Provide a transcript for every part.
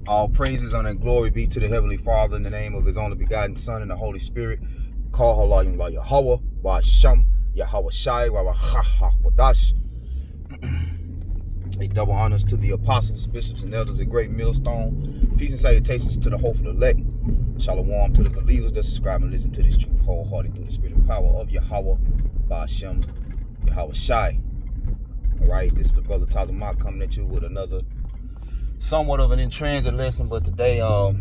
All praises, honor, and glory be to the Heavenly Father in the name of His only begotten Son and the Holy Spirit. Call Halayim La Yahweh, Ba'asham, Yahweh Shai, Wadash. A double honors to the apostles, bishops, and elders at Great Millstone. Peace and salutations to the hopeful elect. Shalom to the believers that subscribe and listen to this truth wholeheartedly through the spirit and power of Yahweh, Ba'asham, Yahweh Shai. All right, this is the brother Tazamak coming at you with another somewhat of an in-transit lesson, but today I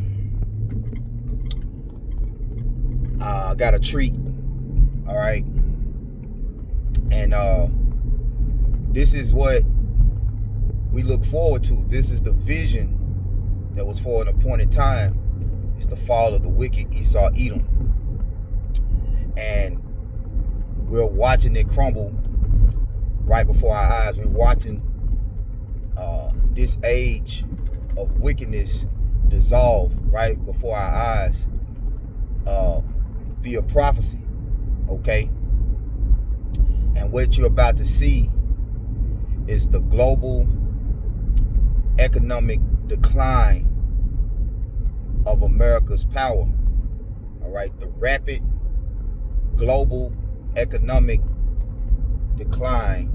got a treat. All right, and this is what we look forward to. This is the vision that was for an appointed time. It's the fall of the wicked Esau Edom, and we're watching it crumble right before our eyes. We're watching this age of wickedness dissolve right before our eyes via prophecy, okay? And what you're about to see is the global economic decline of America's power, all right? The rapid global economic decline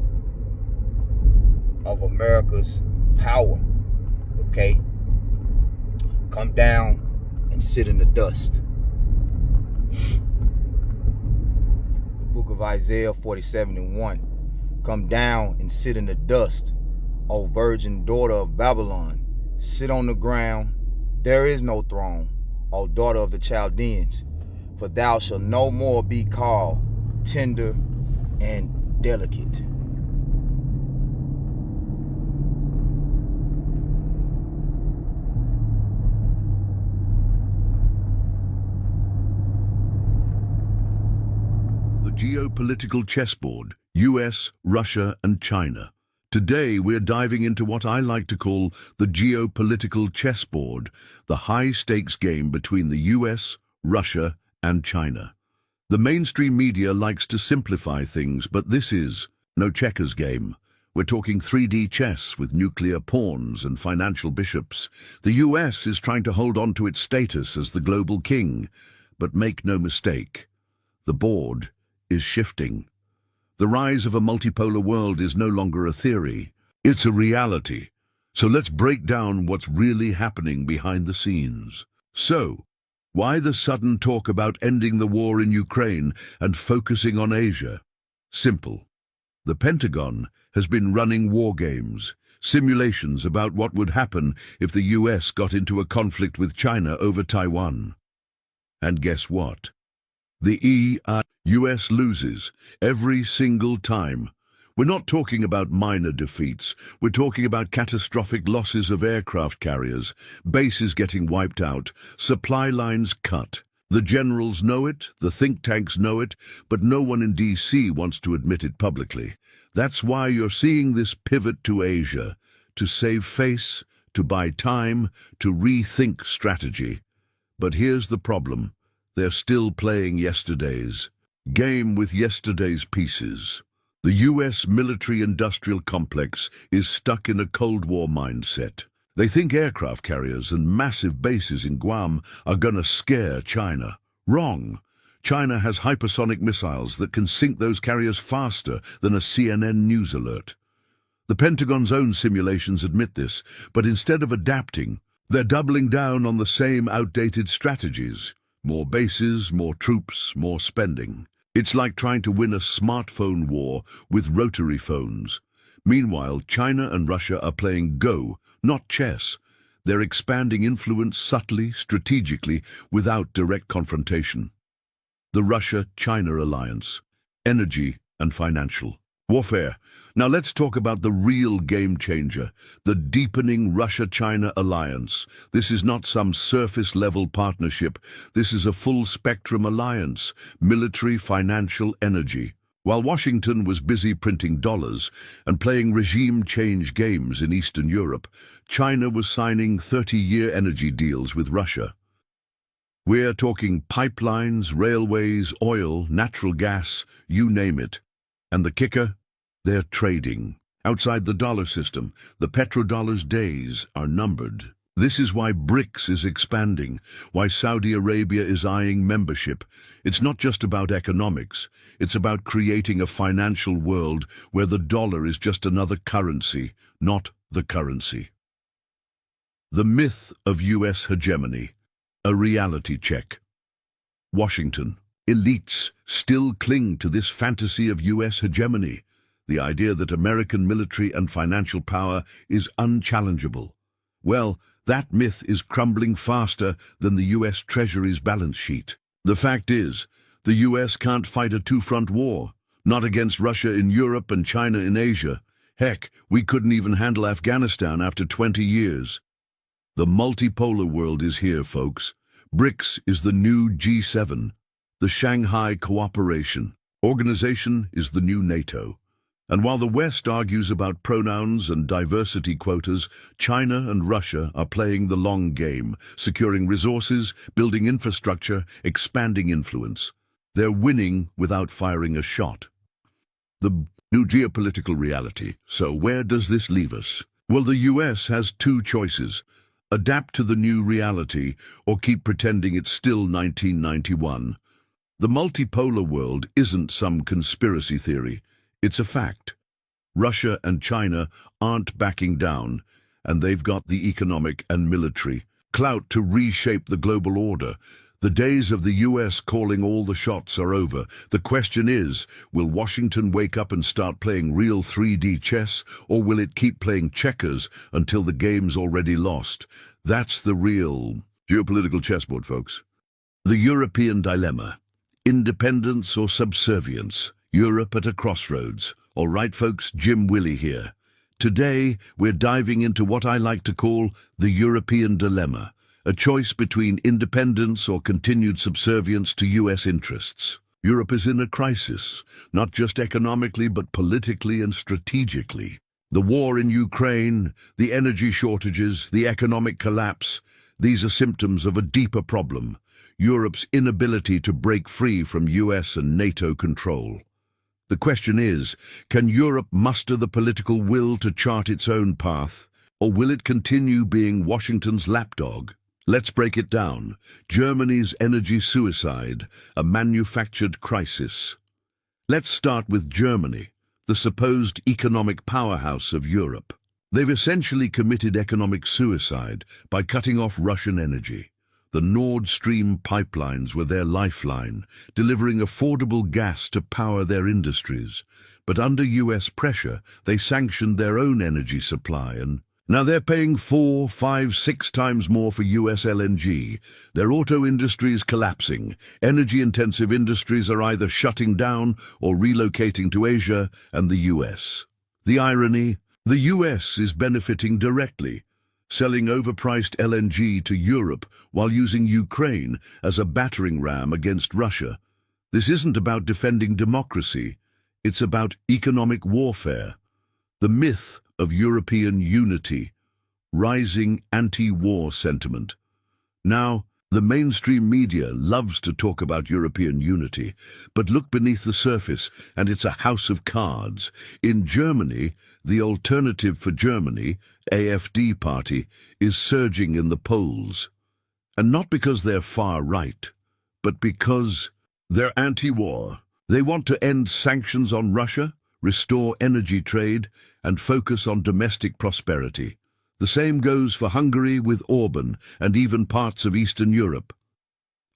of America's power, okay? Come down and sit in the dust. The book of Isaiah 47:1. Come down and sit in the dust, O virgin daughter of Babylon. Sit on the ground, there is no throne, O daughter of the Chaldeans. For thou shalt no more be called tender and delicate. The geopolitical chessboard, US, Russia, and China. Today we're diving into what I like to call the geopolitical chessboard, the high-stakes game between the US, Russia, and China. The mainstream media likes to simplify things, but this is no checkers game. We're talking 3D chess with nuclear pawns and financial bishops. The US is trying to hold on to its status as the global king, but make no mistake, the board is shifting. The rise of a multipolar world is no longer a theory, it's a reality. So let's break down what's really happening behind the scenes. So, why the sudden talk about ending the war in Ukraine and focusing on Asia? Simple. The Pentagon has been running war games, simulations about what would happen if the US got into a conflict with China over Taiwan. And guess what? The US loses every single time. We're not talking about minor defeats. We're talking about catastrophic losses of aircraft carriers, bases getting wiped out, supply lines cut. The generals know it, the think tanks know it, but no one in DC wants to admit it publicly. That's why you're seeing this pivot to Asia, to save face, to buy time, to rethink strategy. But here's the problem. They're still playing yesterday's game with yesterday's pieces. The US military-industrial complex is stuck in a Cold War mindset. They think aircraft carriers and massive bases in Guam are gonna scare China. Wrong. China has hypersonic missiles that can sink those carriers faster than a CNN news alert. The Pentagon's own simulations admit this, but instead of adapting, they're doubling down on the same outdated strategies. More bases, more troops, more spending. It's like trying to win a smartphone war with rotary phones. Meanwhile, China and Russia are playing Go, not chess. They're expanding influence subtly, strategically, without direct confrontation. The Russia-China alliance. Energy and financial. Warfare. Now let's talk about the real game changer, the deepening Russia-China alliance. This is not some surface-level partnership. This is a full-spectrum alliance, military, financial, energy. While Washington was busy printing dollars and playing regime change games in Eastern Europe, China was signing 30-year energy deals with Russia. We're talking pipelines, railways, oil, natural gas, you name it. And the kicker? They're trading. Outside the dollar system, the petrodollar's days are numbered. This is why BRICS is expanding, why Saudi Arabia is eyeing membership. It's not just about economics, it's about creating a financial world where the dollar is just another currency, not the currency. The myth of US hegemony, a reality check. Washington. Elites still cling to this fantasy of US hegemony, the idea that American military and financial power is unchallengeable. Well, that myth is crumbling faster than the US Treasury's balance sheet. The fact is, the US can't fight a two-front war, not against Russia in Europe and China in Asia. Heck, we couldn't even handle Afghanistan after 20 years. The multipolar world is here, folks. BRICS is the new G7. The Shanghai Cooperation Organization is the new NATO. And while the West argues about pronouns and diversity quotas, China and Russia are playing the long game, securing resources, building infrastructure, expanding influence. They're winning without firing a shot. The new geopolitical reality. So where does this leave us? Well, the US has two choices: adapt to the new reality or keep pretending it's still 1991. The multipolar world isn't some conspiracy theory. It's a fact. Russia and China aren't backing down, and they've got the economic and military clout to reshape the global order. The days of the US calling all the shots are over. The question is, will Washington wake up and start playing real 3D chess, or will it keep playing checkers until the game's already lost? That's the real geopolitical chessboard, folks. The European dilemma. Independence or subservience? Europe at a crossroads. All right, folks, Jim Willie here. Today, we're diving into what I like to call the European dilemma, a choice between independence or continued subservience to US interests. Europe is in a crisis, not just economically, but politically and strategically. The war in Ukraine, the energy shortages, the economic collapse, these are symptoms of a deeper problem: Europe's inability to break free from US and NATO control. The question is, can Europe muster the political will to chart its own path, or will it continue being Washington's lapdog? Let's break it down. Germany's energy suicide, a manufactured crisis. Let's start with Germany, the supposed economic powerhouse of Europe. They've essentially committed economic suicide by cutting off Russian energy. The Nord Stream pipelines were their lifeline, delivering affordable gas to power their industries. But under US pressure, they sanctioned their own energy supply, and now they're paying 4, 5, 6 times more for US LNG. Their auto industry is collapsing. Energy-intensive industries are either shutting down or relocating to Asia and the US. The irony? The US is benefiting directly, selling overpriced LNG to Europe while using Ukraine as a battering ram against Russia. This isn't about defending democracy, it's about economic warfare. The myth of European unity, rising anti-war sentiment. Now, the mainstream media loves to talk about European unity, but look beneath the surface and it's a house of cards. In Germany, the Alternative for Germany, AfD party, is surging in the polls. And not because they're far right, but because they're anti-war. They want to end sanctions on Russia, restore energy trade, and focus on domestic prosperity. The same goes for Hungary with Orban and even parts of Eastern Europe.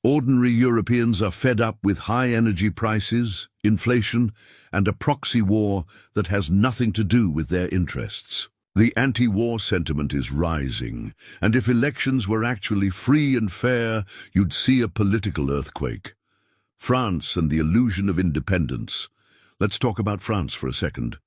Ordinary Europeans are fed up with high energy prices, inflation, and a proxy war that has nothing to do with their interests. The anti-war sentiment is rising, and if elections were actually free and fair, you'd see a political earthquake. France and the illusion of independence. Let's talk about France for a second.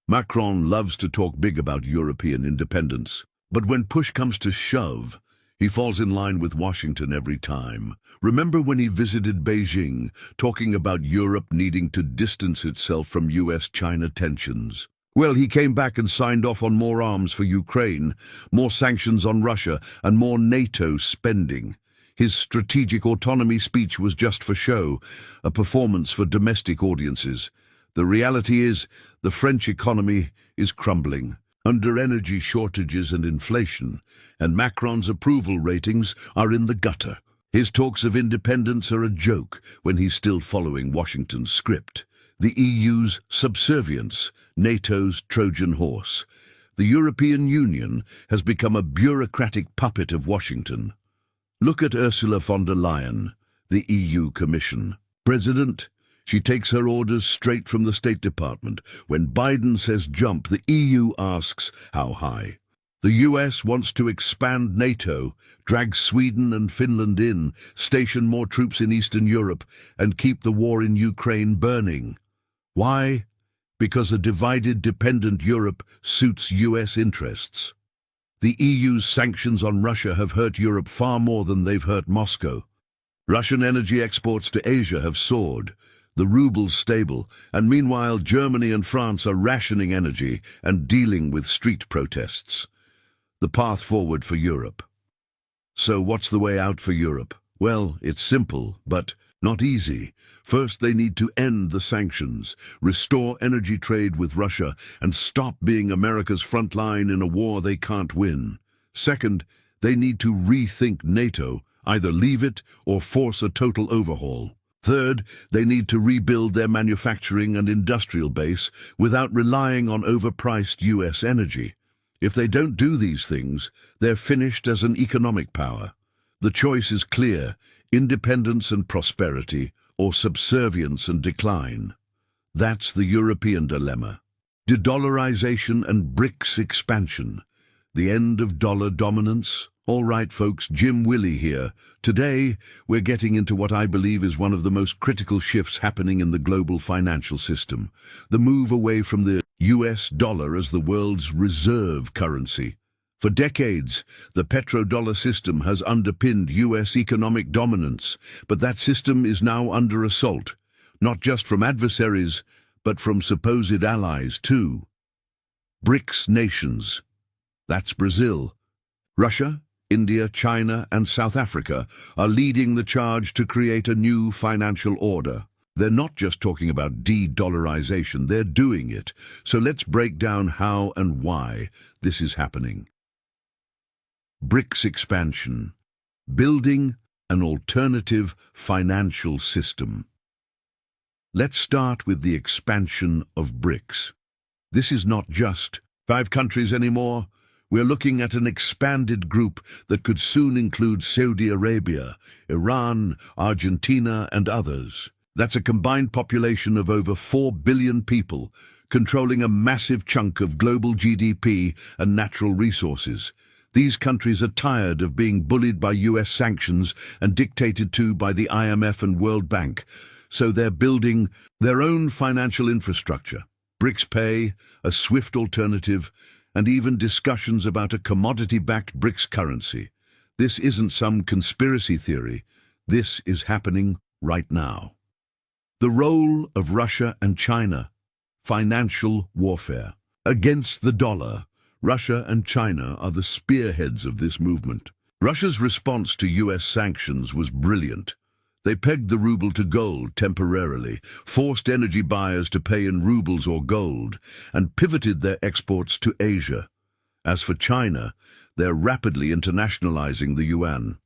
Macron loves to talk big about European independence, but when push comes to shove, he falls in line with Washington every time. Remember when he visited Beijing, talking about Europe needing to distance itself from US-China tensions? Well, he came back and signed off on more arms for Ukraine, more sanctions on Russia, and more NATO spending. His strategic autonomy speech was just for show, a performance for domestic audiences. The reality is, the French economy is crumbling. under energy shortages and inflation, and Macron's approval ratings are in the gutter. His talks of independence are a joke when he's still following Washington's script. The EU's subservience, NATO's Trojan horse. The European Union has become a bureaucratic puppet of Washington. Look at Ursula von der Leyen, the EU Commission. President, she takes her orders straight from the State Department. When Biden says jump, the EU asks how high. The US wants to expand NATO, drag Sweden and Finland in, station more troops in Eastern Europe, and keep the war in Ukraine burning. Why? Because a divided, dependent Europe suits US interests. The EU's sanctions on Russia have hurt Europe far more than they've hurt Moscow. Russian energy exports to Asia have soared, the ruble's stable, and meanwhile Germany and France are rationing energy and dealing with street protests. The path forward for Europe. So what's the way out for Europe? Well, it's simple, but not easy. First, they need to end the sanctions, restore energy trade with Russia, and stop being America's front line in a war they can't win. Second, they need to rethink NATO, either leave it or force a total overhaul. Third, they need to rebuild their manufacturing and industrial base without relying on overpriced US energy. If they don't do these things, they're finished as an economic power. The choice is clear: independence and prosperity, or subservience and decline. That's the European dilemma. De-dollarization and BRICS expansion. The end of dollar dominance? All right, folks, Jim Willie here. Today, we're getting into what I believe is one of the most critical shifts happening in the global financial system. The move away from the US dollar as the world's reserve currency. For decades, the petrodollar system has underpinned US economic dominance, but that system is now under assault, not just from adversaries, but from supposed allies too. BRICS nations. That's Brazil. Russia, India, China, and South Africa are leading the charge to create a new financial order. They're not just talking about de-dollarization, they're doing it. So let's break down how and why this is happening. BRICS expansion. Building an alternative financial system. Let's start with the expansion of BRICS. This is not just 5 countries anymore. We're looking at an expanded group that could soon include Saudi Arabia, Iran, Argentina, and others. That's a combined population of over 4 billion people, controlling a massive chunk of global GDP and natural resources. These countries are tired of being bullied by US sanctions and dictated to by the IMF and World Bank, so they're building their own financial infrastructure. BRICS Pay, a SWIFT alternative, and even discussions about a commodity-backed BRICS currency. This isn't some conspiracy theory. This is happening right now. The role of Russia and China. Financial warfare. Against the dollar, Russia and China are the spearheads of this movement. Russia's response to US sanctions was brilliant. They pegged the ruble to gold temporarily, forced energy buyers to pay in rubles or gold, and pivoted their exports to Asia. As for China, they're rapidly internationalizing the yuan.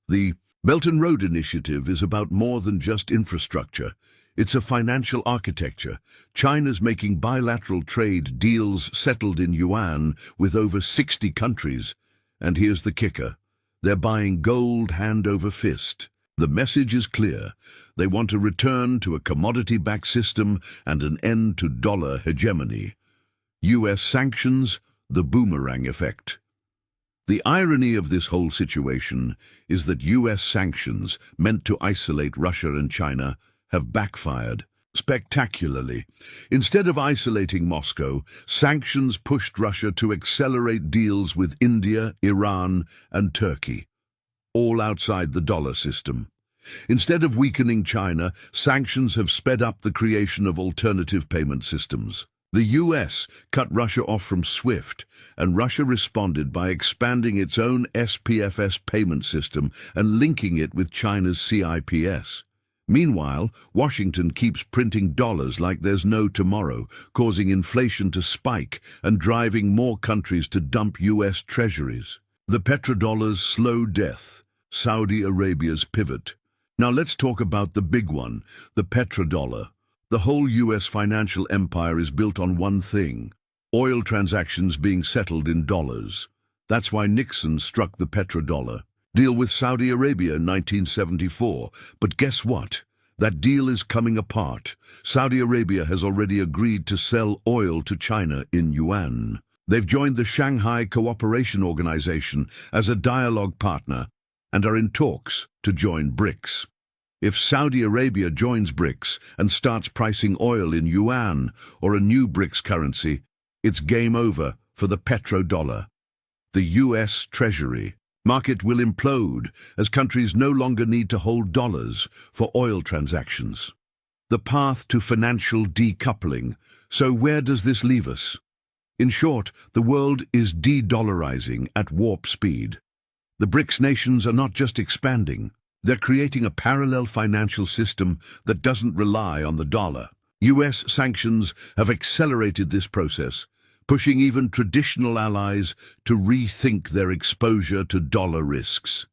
The Belt and Road Initiative is about more than just infrastructure. It's a financial architecture. China's making bilateral trade deals settled in yuan with over 60 countries. And here's the kicker. They're buying gold hand over fist. The message is clear. They want a return to a commodity-backed system and an end to dollar hegemony. US sanctions, the boomerang effect. The irony of this whole situation is that US sanctions, meant to isolate Russia and China, have backfired spectacularly. Instead of isolating Moscow, sanctions pushed Russia to accelerate deals with India, Iran, and Turkey, all outside the dollar system. Instead of weakening China, sanctions have sped up the creation of alternative payment systems. The US cut Russia off from SWIFT, and Russia responded by expanding its own SPFS payment system and linking it with China's CIPS. Meanwhile, Washington keeps printing dollars like there's no tomorrow, causing inflation to spike and driving more countries to dump US treasuries. The petrodollar's slow death, Saudi Arabia's pivot. Now let's talk about the big one, the petrodollar. The whole US financial empire is built on one thing: oil transactions being settled in dollars. That's why Nixon struck the petrodollar deal with Saudi Arabia in 1974. But guess what? That deal is coming apart. Saudi Arabia has already agreed to sell oil to China in yuan. They've joined the Shanghai Cooperation Organization as a dialogue partner and are in talks to join BRICS. If Saudi Arabia joins BRICS and starts pricing oil in yuan or a new BRICS currency, it's game over for the petrodollar. The US Treasury market will implode as countries no longer need to hold dollars for oil transactions. The path to financial decoupling. So where does this leave us? In short, the world is de-dollarizing at warp speed. The BRICS nations are not just expanding, they're creating a parallel financial system that doesn't rely on the dollar. US sanctions have accelerated this process, pushing even traditional allies to rethink their exposure to dollar risks.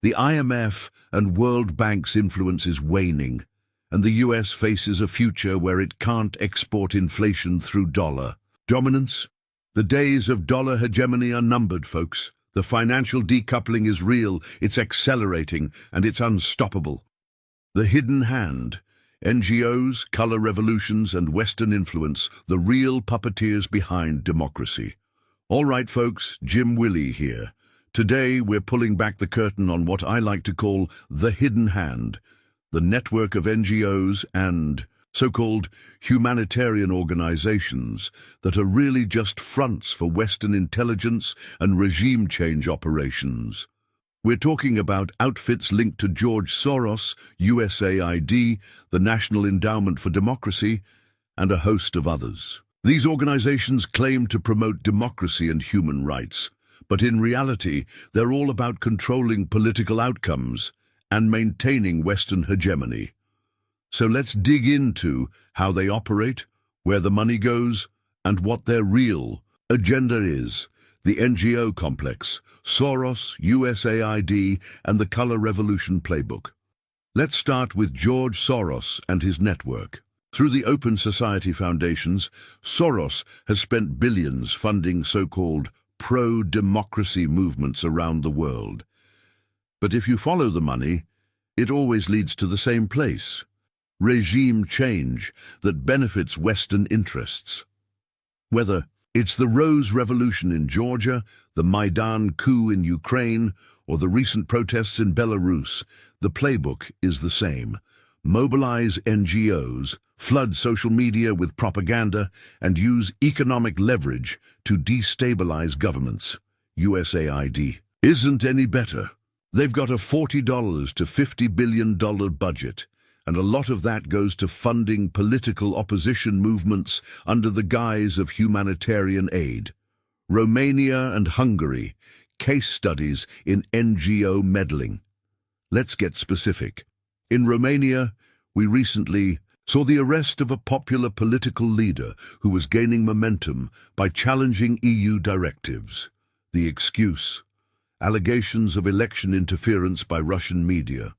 The IMF and World Bank's influence is waning, and the US faces a future where it can't export inflation through dollar dominance. The days of dollar hegemony are numbered, folks. The financial decoupling is real, it's accelerating, and it's unstoppable. The hidden hand. NGOs, color revolutions, and Western influence, the real puppeteers behind democracy. All right, folks, Jim Willie here. Today, we're pulling back the curtain on what I like to call the hidden hand, the network of NGOs and so-called humanitarian organizations that are really just fronts for Western intelligence and regime change operations. We're talking about outfits linked to George Soros, USAID, the National Endowment for Democracy, and a host of others. These organizations claim to promote democracy and human rights, but in reality, they're all about controlling political outcomes and maintaining Western hegemony. So let's dig into how they operate, where the money goes, and what their real agenda is. The NGO complex, Soros, USAID, and the Color Revolution playbook. Let's start with George Soros and his network. Through the Open Society Foundations, Soros has spent billions funding so-called pro-democracy movements around the world. But if you follow the money, it always leads to the same place: regime change that benefits Western interests. Whether it's the Rose Revolution in Georgia, the Maidan coup in Ukraine, or the recent protests in Belarus, the playbook is the same. Mobilize NGOs, flood social media with propaganda, and use economic leverage to destabilize governments. USAID isn't any better. They've got a $40 to $50 billion budget, and a lot of that goes to funding political opposition movements under the guise of humanitarian aid. Romania and Hungary, case studies in NGO meddling. Let's get specific. In Romania, we recently saw the arrest of a popular political leader who was gaining momentum by challenging EU directives. The excuse: allegations of election interference by Russian media.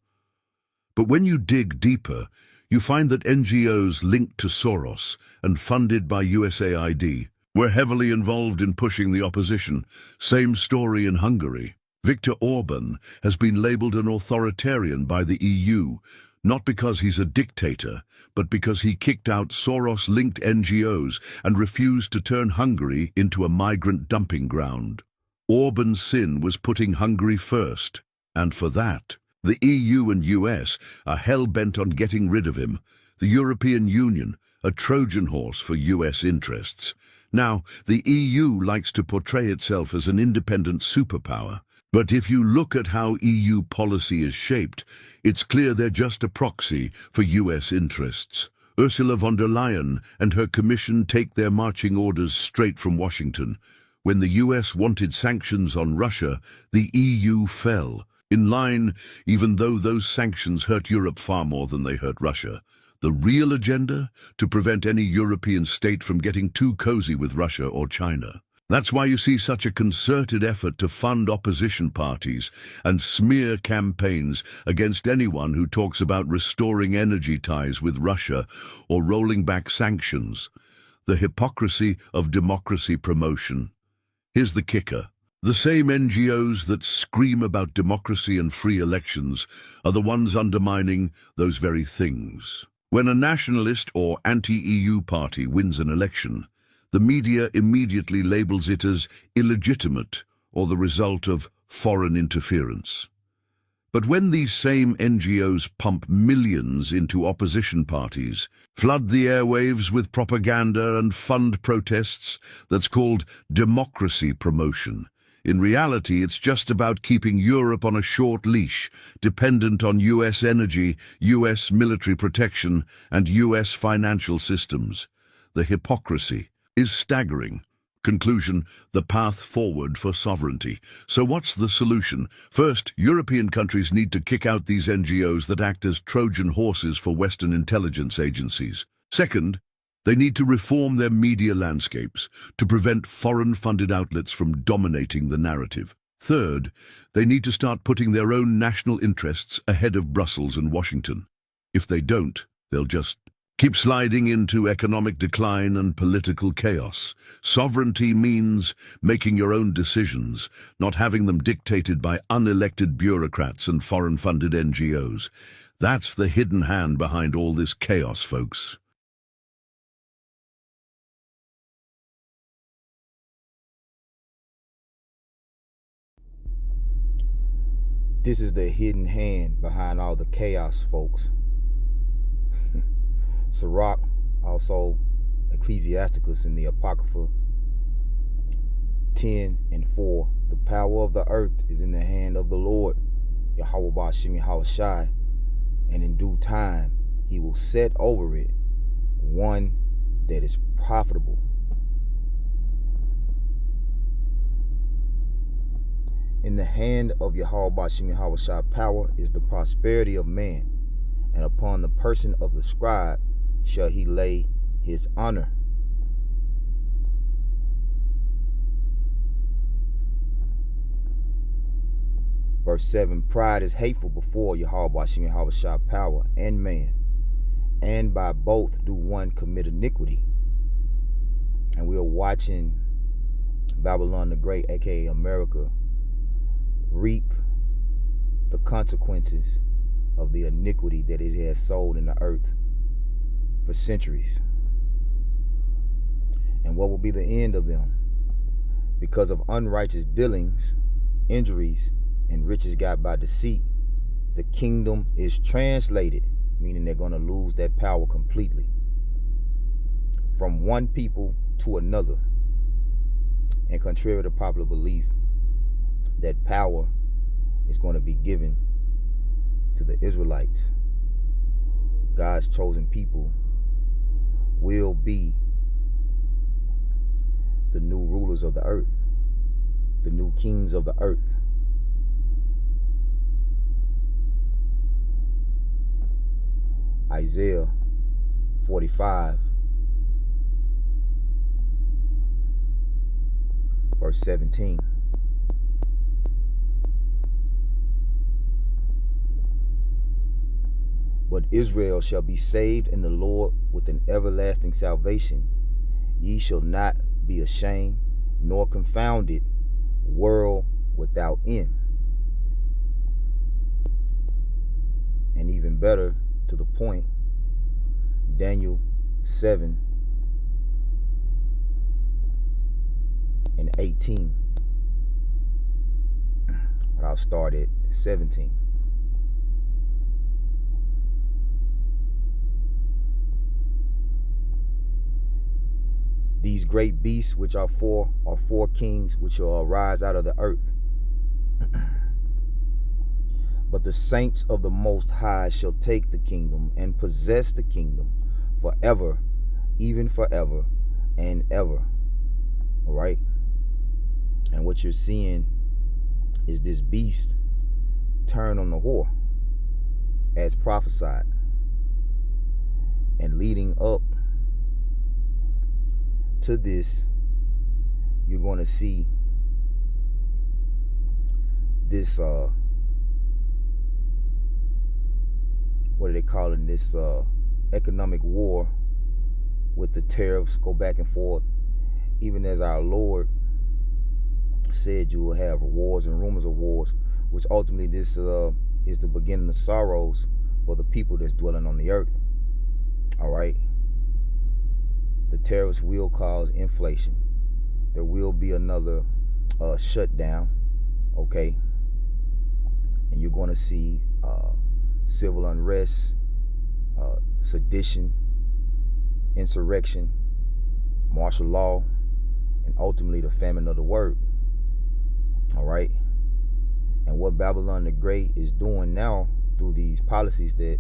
But when you dig deeper, you find that NGOs linked to Soros and funded by USAID were heavily involved in pushing the opposition. Same story in Hungary. Viktor Orban has been labeled an authoritarian by the EU, not because he's a dictator, but because he kicked out Soros-linked NGOs and refused to turn Hungary into a migrant dumping ground. Orban's sin was putting Hungary first, and for that, the EU and US are hell-bent on getting rid of him. The European Union, a Trojan horse for US interests. Now, the EU likes to portray itself as an independent superpower. But if you look at how EU policy is shaped, it's clear they're just a proxy for US interests. Ursula von der Leyen and her commission take their marching orders straight from Washington. When the US wanted sanctions on Russia, the EU fell. in line, even though those sanctions hurt Europe far more than they hurt Russia. The real agenda? To prevent any European state from getting too cozy with Russia or China. That's why you see such a concerted effort to fund opposition parties and smear campaigns against anyone who talks about restoring energy ties with Russia or rolling back sanctions. The hypocrisy of democracy promotion. Here's the kicker. The same NGOs that scream about democracy and free elections are the ones undermining those very things. When a nationalist or anti-EU party wins an election, the media immediately labels it as illegitimate or the result of foreign interference. But when these same NGOs pump millions into opposition parties, flood the airwaves with propaganda and fund protests that's called democracy promotion, in reality it's just about keeping Europe on a short leash, dependent on US energy, US military protection, and US financial systems. The hypocrisy is staggering. Conclusion, the path forward for sovereignty. So what's the solution? First, European countries need to kick out these NGOs that act as Trojan horses for Western intelligence agencies. Second, they need to reform their media landscapes to prevent foreign-funded outlets from dominating the narrative. Third, they need to start putting their own national interests ahead of Brussels and Washington. If they don't, they'll just keep sliding into economic decline and political chaos. Sovereignty means making your own decisions, not having them dictated by unelected bureaucrats and foreign-funded NGOs. That's the hidden hand behind all this chaos, folks. This is the hidden hand behind all the chaos, folks. Sirach, also Ecclesiasticus in the Apocrypha 10:4. The power of the earth is in the hand of the Lord, Yahweh Ba'Shem Yahushai, and in due time he will set over it one that is profitable. In the hand of Yahweh Ba'Shem Yahushai power is the prosperity of man, and upon the person of the scribe shall he lay his honor. Verse 7, pride is hateful before Yahweh Ba'Shem Yahushai power and man, and by both do one commit iniquity. And we are watching Babylon the Great, aka America, reap the consequences of the iniquity that it has sowed in the earth for centuries. And what will be the end of them? Because of unrighteous dealings, injuries, and riches got by deceit, the kingdom is translated, meaning they're going to lose that power completely, from one people to another. And contrary to popular belief, that power is going to be given to the Israelites. God's chosen people will be the new rulers of the earth, the new kings of the earth. Isaiah 45, verse 17. But Israel shall be saved in the Lord with an everlasting salvation. Ye shall not be ashamed, nor confounded, world without end. And even better to the point, Daniel 7:18. But I'll start at 17. These great beasts which are four kings which shall arise out of the earth. But the saints of the Most High shall take the kingdom and possess the kingdom forever, even forever and ever. All right? And what you're seeing is this beast turn on the whore as prophesied. And leading up to this, you're going to see this what are they calling this economic war with the tariffs go back and forth. Even as our Lord said, you will have wars and rumors of wars, which ultimately this is the beginning of sorrows for the people that's dwelling on the earth. All right. The tariffs will cause inflation. There will be another shutdown. Okay. And you're going to see civil unrest, sedition, insurrection, martial law, and ultimately the famine of the word. All right. And what Babylon the Great is doing now through these policies that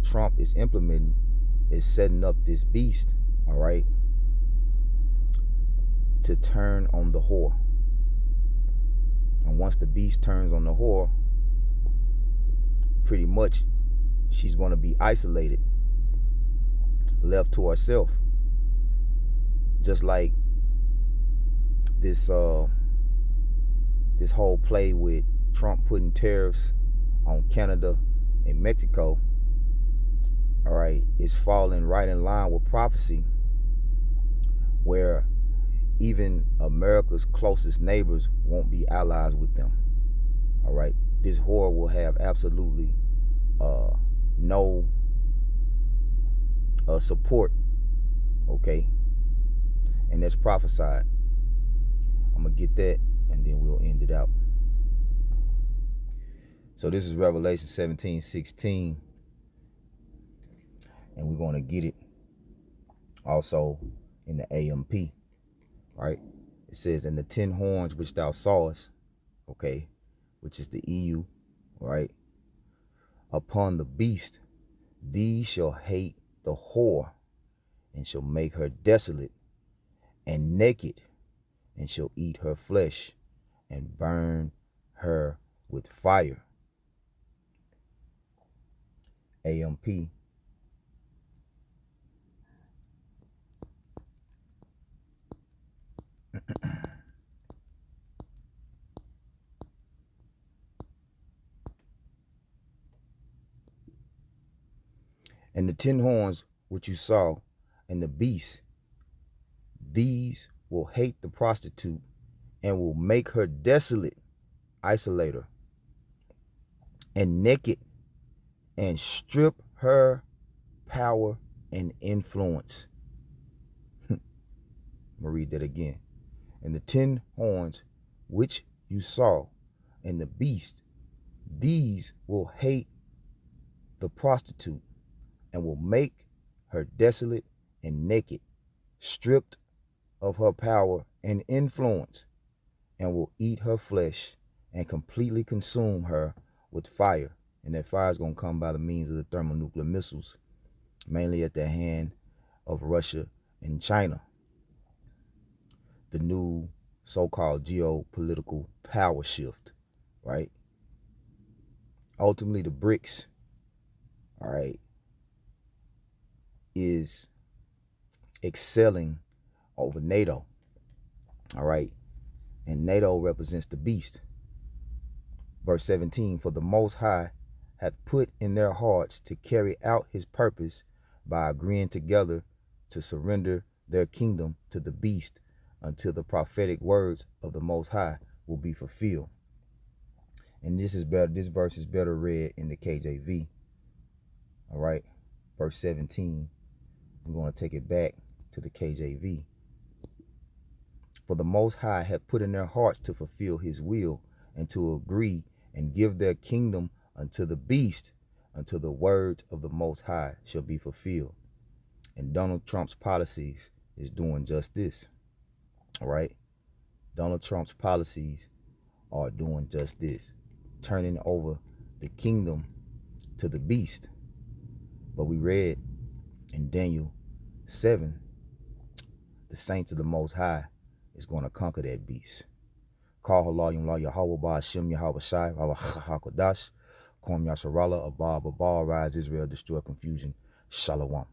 Trump is implementing is setting up this beast, all right, to turn on the whore. And once the beast turns on the whore, pretty much she's going to be isolated, left to herself. Just like this this whole play with Trump putting tariffs on Canada and Mexico, all right, is falling right in line with prophecy, where even America's closest neighbors won't be allies with them. All right, this whore will have absolutely no support. Okay, and that's prophesied. I'm gonna get that and then we'll end it out. So this is Revelation 17:16, and we're going to get it also in the AMP, right? It says, and the 10 horns which thou sawest, okay, which is the EU, right, upon the beast, these shall hate the whore, and shall make her desolate and naked, and shall eat her flesh, and burn her with fire. AMP. And the 10 horns which you saw, and the beast, these will hate the prostitute, and will make her desolate, isolate her, and naked, and strip her power and influence. I'm gonna read that again. And the 10 horns which you saw, and the beast, these will hate the prostitute, and will make her desolate and naked, stripped of her power and influence, and will eat her flesh and completely consume her with fire. And that fire is going to come by the means of the thermonuclear missiles, mainly at the hand of Russia and China. The new so-called geopolitical power shift, right? Ultimately, the BRICS, all right, is excelling over NATO, all right? And NATO represents the beast. Verse 17, for the Most High hath put in their hearts to carry out his purpose by agreeing together to surrender their kingdom to the beast until the prophetic words of the Most High will be fulfilled. And this is better. This verse is better read in the KJV. All right, verse 17. We're going to take it back to the KJV. For the Most High hath put in their hearts to fulfill his will, and to agree and give their kingdom unto the beast, until the words of the Most High shall be fulfilled. And Donald Trump's policies is doing just this. All right. Donald Trump's policies are doing just this, turning over the kingdom to the beast. But we read in Daniel 7, the saints of the Most High is going to conquer that beast. Call Halal Yumla Yahweh Ba Hashem Yahweh Shai, Hakodash, Kwam Yasharala, Abba, Rise Israel, destroy confusion. Shalom.